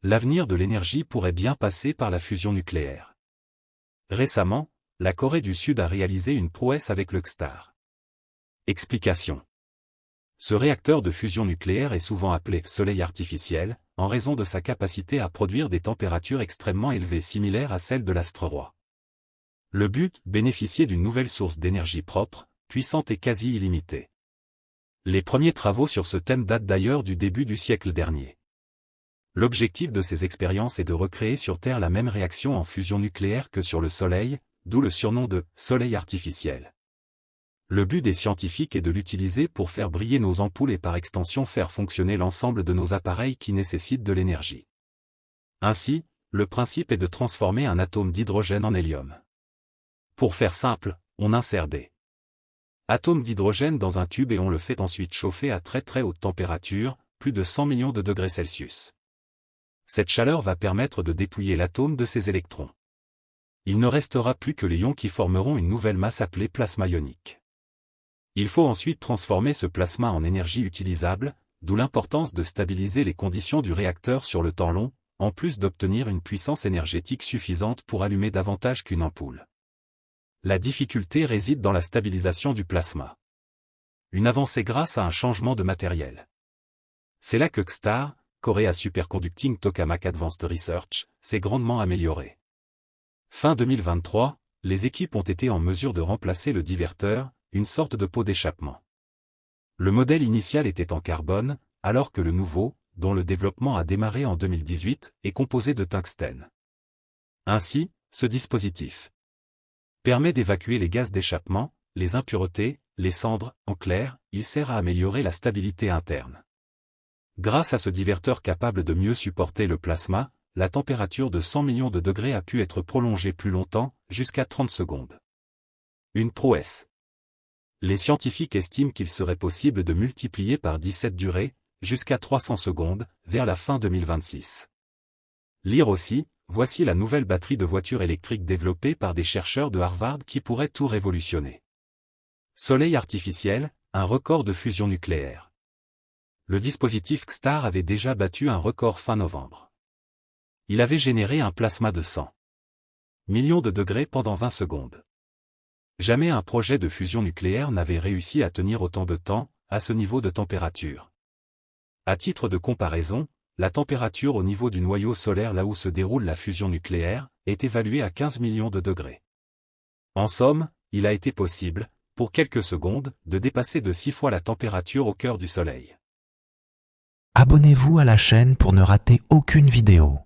L'avenir de l'énergie pourrait bien passer par la fusion nucléaire. Récemment, la Corée du Sud a réalisé une prouesse avec le XSTAR. Explication. Ce réacteur de fusion nucléaire est souvent appelé « soleil artificiel », en raison de sa capacité à produire des températures extrêmement élevées similaires à celles de l'astre roi. Le but, bénéficier d'une nouvelle source d'énergie propre, puissante et quasi illimitée. Les premiers travaux sur ce thème datent d'ailleurs du début du siècle dernier. L'objectif de ces expériences est de recréer sur Terre la même réaction en fusion nucléaire que sur le Soleil, d'où le surnom de « soleil artificiel ». Le but des scientifiques est de l'utiliser pour faire briller nos ampoules et par extension faire fonctionner l'ensemble de nos appareils qui nécessitent de l'énergie. Ainsi, le principe est de transformer un atome d'hydrogène en hélium. Pour faire simple, on insère des atomes d'hydrogène dans un tube et on le fait ensuite chauffer à très haute température, plus de 100 millions de degrés Celsius. Cette chaleur va permettre de dépouiller l'atome de ses électrons. Il ne restera plus que les ions qui formeront une nouvelle masse appelée plasma ionique. Il faut ensuite transformer ce plasma en énergie utilisable, d'où l'importance de stabiliser les conditions du réacteur sur le temps long, en plus d'obtenir une puissance énergétique suffisante pour allumer davantage qu'une ampoule. La difficulté réside dans la stabilisation du plasma. Une avancée grâce à un changement de matériel. C'est là que XSTAR, Korea Superconducting Tokamak Advanced Research, s'est grandement amélioré. Fin 2023, les équipes ont été en mesure de remplacer le diverteur, une sorte de pot d'échappement. Le modèle initial était en carbone, alors que le nouveau, dont le développement a démarré en 2018, est composé de tungstène. Ainsi, ce dispositif permet d'évacuer les gaz d'échappement, les impuretés, les cendres, en clair, il sert à améliorer la stabilité interne. Grâce à ce diverteur capable de mieux supporter le plasma, la température de 100 millions de degrés a pu être prolongée plus longtemps, jusqu'à 30 secondes. Une prouesse. Les scientifiques estiment qu'il serait possible de multiplier par 10 cette durée, jusqu'à 300 secondes, vers la fin 2026. Lire aussi, voici la nouvelle batterie de voiture électrique développée par des chercheurs de Harvard qui pourrait tout révolutionner. Soleil artificiel, un record de fusion nucléaire. Le dispositif XSTAR avait déjà battu un record fin novembre. Il avait généré un plasma de 100 millions de degrés pendant 20 secondes. Jamais un projet de fusion nucléaire n'avait réussi à tenir autant de temps, à ce niveau de température. À titre de comparaison, la température au niveau du noyau solaire là où se déroule la fusion nucléaire, est évaluée à 15 millions de degrés. En somme, il a été possible, pour quelques secondes, de dépasser de 6 fois la température au cœur du Soleil. Abonnez-vous à la chaîne pour ne rater aucune vidéo.